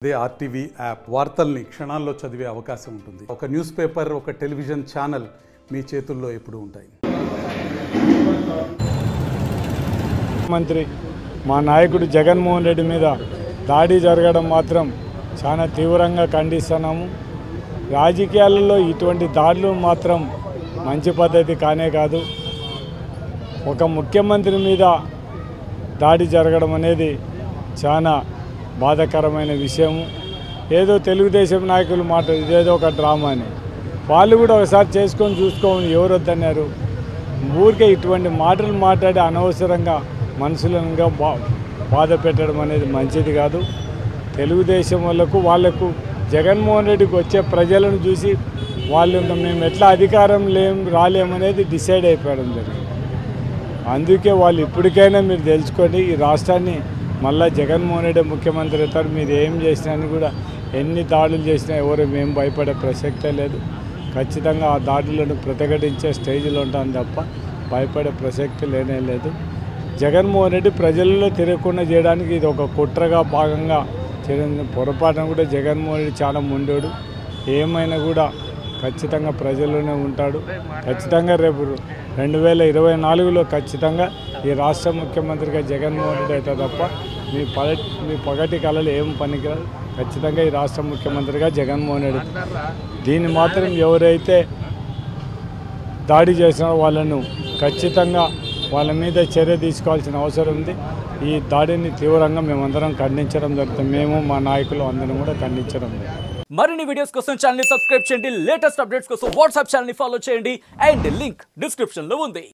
అదే RTV app వార్తల్ని క్షణాల్లో చదివే అవకాశం ఉంటుంది. ఒక న్యూస్ పేపర్, ఒక టెలివిజన్ ఛానల్ మీ చేతుల్లో ఎప్పుడూ ఉంటాయి. మంత్రి మా నాయకుడు జగన్మోహన్ రెడ్డి మీద దాడి జరగడం మాత్రం చాలా తీవ్రంగా ఖండిస్తున్నాము. రాజకీయాలలో ఇటువంటి దాడులు మాత్రం మంచి పద్ధతి కానే కాదు. ఒక ముఖ్యమంత్రి మీద దాడి జరగడం అనేది చాలా బాధాకరమైన విషయము. ఏదో తెలుగుదేశం నాయకులు మాట ఇదేదో ఒక డ్రామా అని వాళ్ళు కూడా ఒకసారి చేసుకొని చూసుకోమని ఎవరు వద్దన్నారు. ఊరికే ఇటువంటి మాటలు మాట్లాడి అనవసరంగా మనుషులంగా బాధ పెట్టడం అనేది మంచిది కాదు. తెలుగుదేశం వాళ్ళకు జగన్మోహన్ రెడ్డికి వచ్చే ప్రజలను చూసి వాళ్ళు మేము ఎట్లా అధికారం రాలేమనేది డిసైడ్ అయిపోవడం జరిగింది. అందుకే వాళ్ళు ఇప్పటికైనా మీరు తెలుసుకొని ఈ రాష్ట్రాన్ని మళ్ళీ జగన్మోహన్ రెడ్డి ముఖ్యమంత్రి అవుతారు. మీరు ఏం చేసినా కూడా ఎన్ని దాడులు చేసినా ఎవరు మేము భయపడే ప్రసక్తే లేదు. ఖచ్చితంగా ఆ దాడులను ప్రతిఘటించే స్టేజ్లో ఉంటాను తప్ప భయపడే ప్రసక్తి లేనే లేదు. జగన్మోహన్ రెడ్డి ప్రజల్లో తిరగకుండా చేయడానికి ఇది ఒక కుట్రగా భాగంగా చేయడం పొరపాటున కూడా జగన్మోహన్ రెడ్డి చాలా ముండోడు. ఏమైనా కూడా ఖచ్చితంగా ప్రజల్లోనే ఉంటాడు. ఖచ్చితంగా రేపు 2024లో ఖచ్చితంగా ఈ రాష్ట్ర ముఖ్యమంత్రిగా జగన్మోహన్ రెడ్డి అయితే తప్ప మీ పగటి కళలు ఏం పనికిరాదు. ఖచ్చితంగా ఈ రాష్ట్ర ముఖ్యమంత్రిగా జగన్మోహన్ రెడ్డి. దీన్ని మాత్రం ఎవరైతే దాడి చేసినారో వాళ్ళను ఖచ్చితంగా వాళ్ళ మీద చర్య తీసుకోవాల్సిన అవసరం ఉంది. ఈ దాడిని తీవ్రంగా మేమందరం ఖండించడం జరుగుతుంది. మేము మా నాయకులు అందరం కూడా ఖండించడం జరుగుతుంది. మరిన్ని వీడియోస్ కోసం ఛానల్ ని సబ్స్క్రైబ్ చేయండి. లేటెస్ట్ అప్డేట్స్ కోసం వాట్సాప్ ఛానల్ ని ఫాలో చేయండి. అండ్ లింక్ డిస్క్రిప్షన్ లో ఉంది.